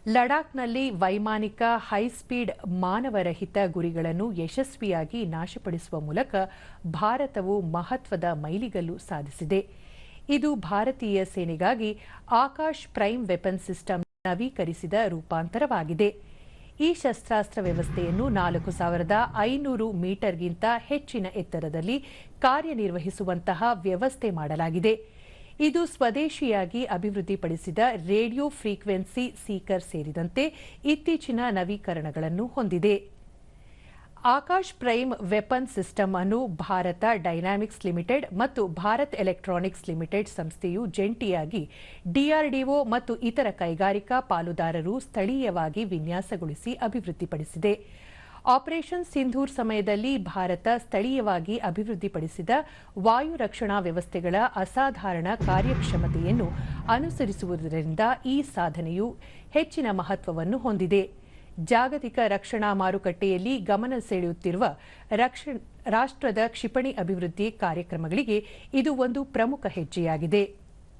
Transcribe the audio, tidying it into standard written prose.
ಲಡಾಖ್ನಲ್ಲಿ ವೈಮಾನಿಕ ಹೈಸ್ಪೀಡ್ ಮಾನವರಹಿತ ಗುರಿಗಳನ್ನು ಯಶಸ್ವಿಯಾಗಿ ನಾಶಪಡಿಸುವ ಮೂಲಕ ಭಾರತವು ಮಹತ್ವದ ಮೈಲಿಗಲ್ಲು ಸಾಧಿಸಿದೆ. ಇದು ಭಾರತೀಯ ಸೇನೆಗಾಗಿ ಆಕಾಶ್ ಪ್ರೈಮ್ ವೆಪನ್ ಸಿಸ್ಟಮ್ ನವೀಕರಿಸಿದ ರೂಪಾಂತರವಾಗಿದೆ. ಈ ಶಸ್ತ್ರಾಸ್ತ್ರ ವ್ಯವಸ್ಥೆಯನ್ನು 4500 ಮೀಟರ್ಗಿಂತ ಹೆಚ್ಚಿನ ಎತ್ತರದಲ್ಲಿ ಕಾರ್ಯನಿರ್ವಹಿಸುವಂತಹ ವ್ಯವಸ್ಥೆ ಮಾಡಲಾಗಿದೆ. ಇದು ಸ್ವದೇಶಿಯಾಗಿ ಅಭಿವೃದ್ಧಿಪಡಿಸಿದ ರೇಡಿಯೋ ಫ್ರೀಕ್ವೆನ್ಸಿ ಸೀಕರ್ ಸೇರಿದಂತೆ ಇತ್ತೀಚಿನ ನವೀಕರಣಗಳನ್ನು ಹೊಂದಿದೆ. ಆಕಾಶ್ ಪ್ರೈಮ್ ವೆಪನ್ ಸಿಸ್ಟಮ್ ಅನ್ನು ಭಾರತ ಡೈನಾಮಿಕ್ಸ್ ಲಿಮಿಟೆಡ್ ಮತ್ತು ಭಾರತ್ ಎಲೆಕ್ಟ್ರಾನಿಕ್ಸ್ ಲಿಮಿಟೆಡ್ ಸಂಸ್ಥೆಯು ಜಂಟಿಯಾಗಿ ಡಿಆರ್ಡಿಒ ಮತ್ತು ಇತರ ಕೈಗಾರಿಕಾ ಪಾಲುದಾರರು ಸ್ಥಳೀಯವಾಗಿ ವಿನ್ಯಾಸಗೊಳಿಸಿ ಅಭಿವೃದ್ಧಿಪಡಿಸಿದೆ. ಆಪರೇಷನ್ ಸಿಂಧೂರ್ ಸಮಯದಲ್ಲಿ ಭಾರತ ಸ್ಥಳೀಯವಾಗಿ ಅಭಿವೃದ್ಧಿಪಡಿಸಿದ ವಾಯು ರಕ್ಷಣಾ ವ್ಯವಸ್ಥೆಗಳ ಅಸಾಧಾರಣ ಕಾರ್ಯಕ್ಷಮತೆಯನ್ನು ಅನುಸರಿಸುವುದರಿಂದ ಈ ಸಾಧನೆಯು ಹೆಚ್ಚಿನ ಮಹತ್ವವನ್ನು ಹೊಂದಿದೆ. ಜಾಗತಿಕ ರಕ್ಷಣಾ ಮಾರುಕಟ್ಟೆಯಲ್ಲಿ ಗಮನ ಸೆಳೆಯುತ್ತಿರುವ ರಾಷ್ಟ್ರದ ಕ್ಷಿಪಣಿ ಅಭಿವೃದ್ಧಿ ಕಾರ್ಯಕ್ರಮಗಳಿಗೆ ಇದು ಒಂದು ಪ್ರಮುಖ ಹೆಜ್ಜೆಯಾಗಿದೆ.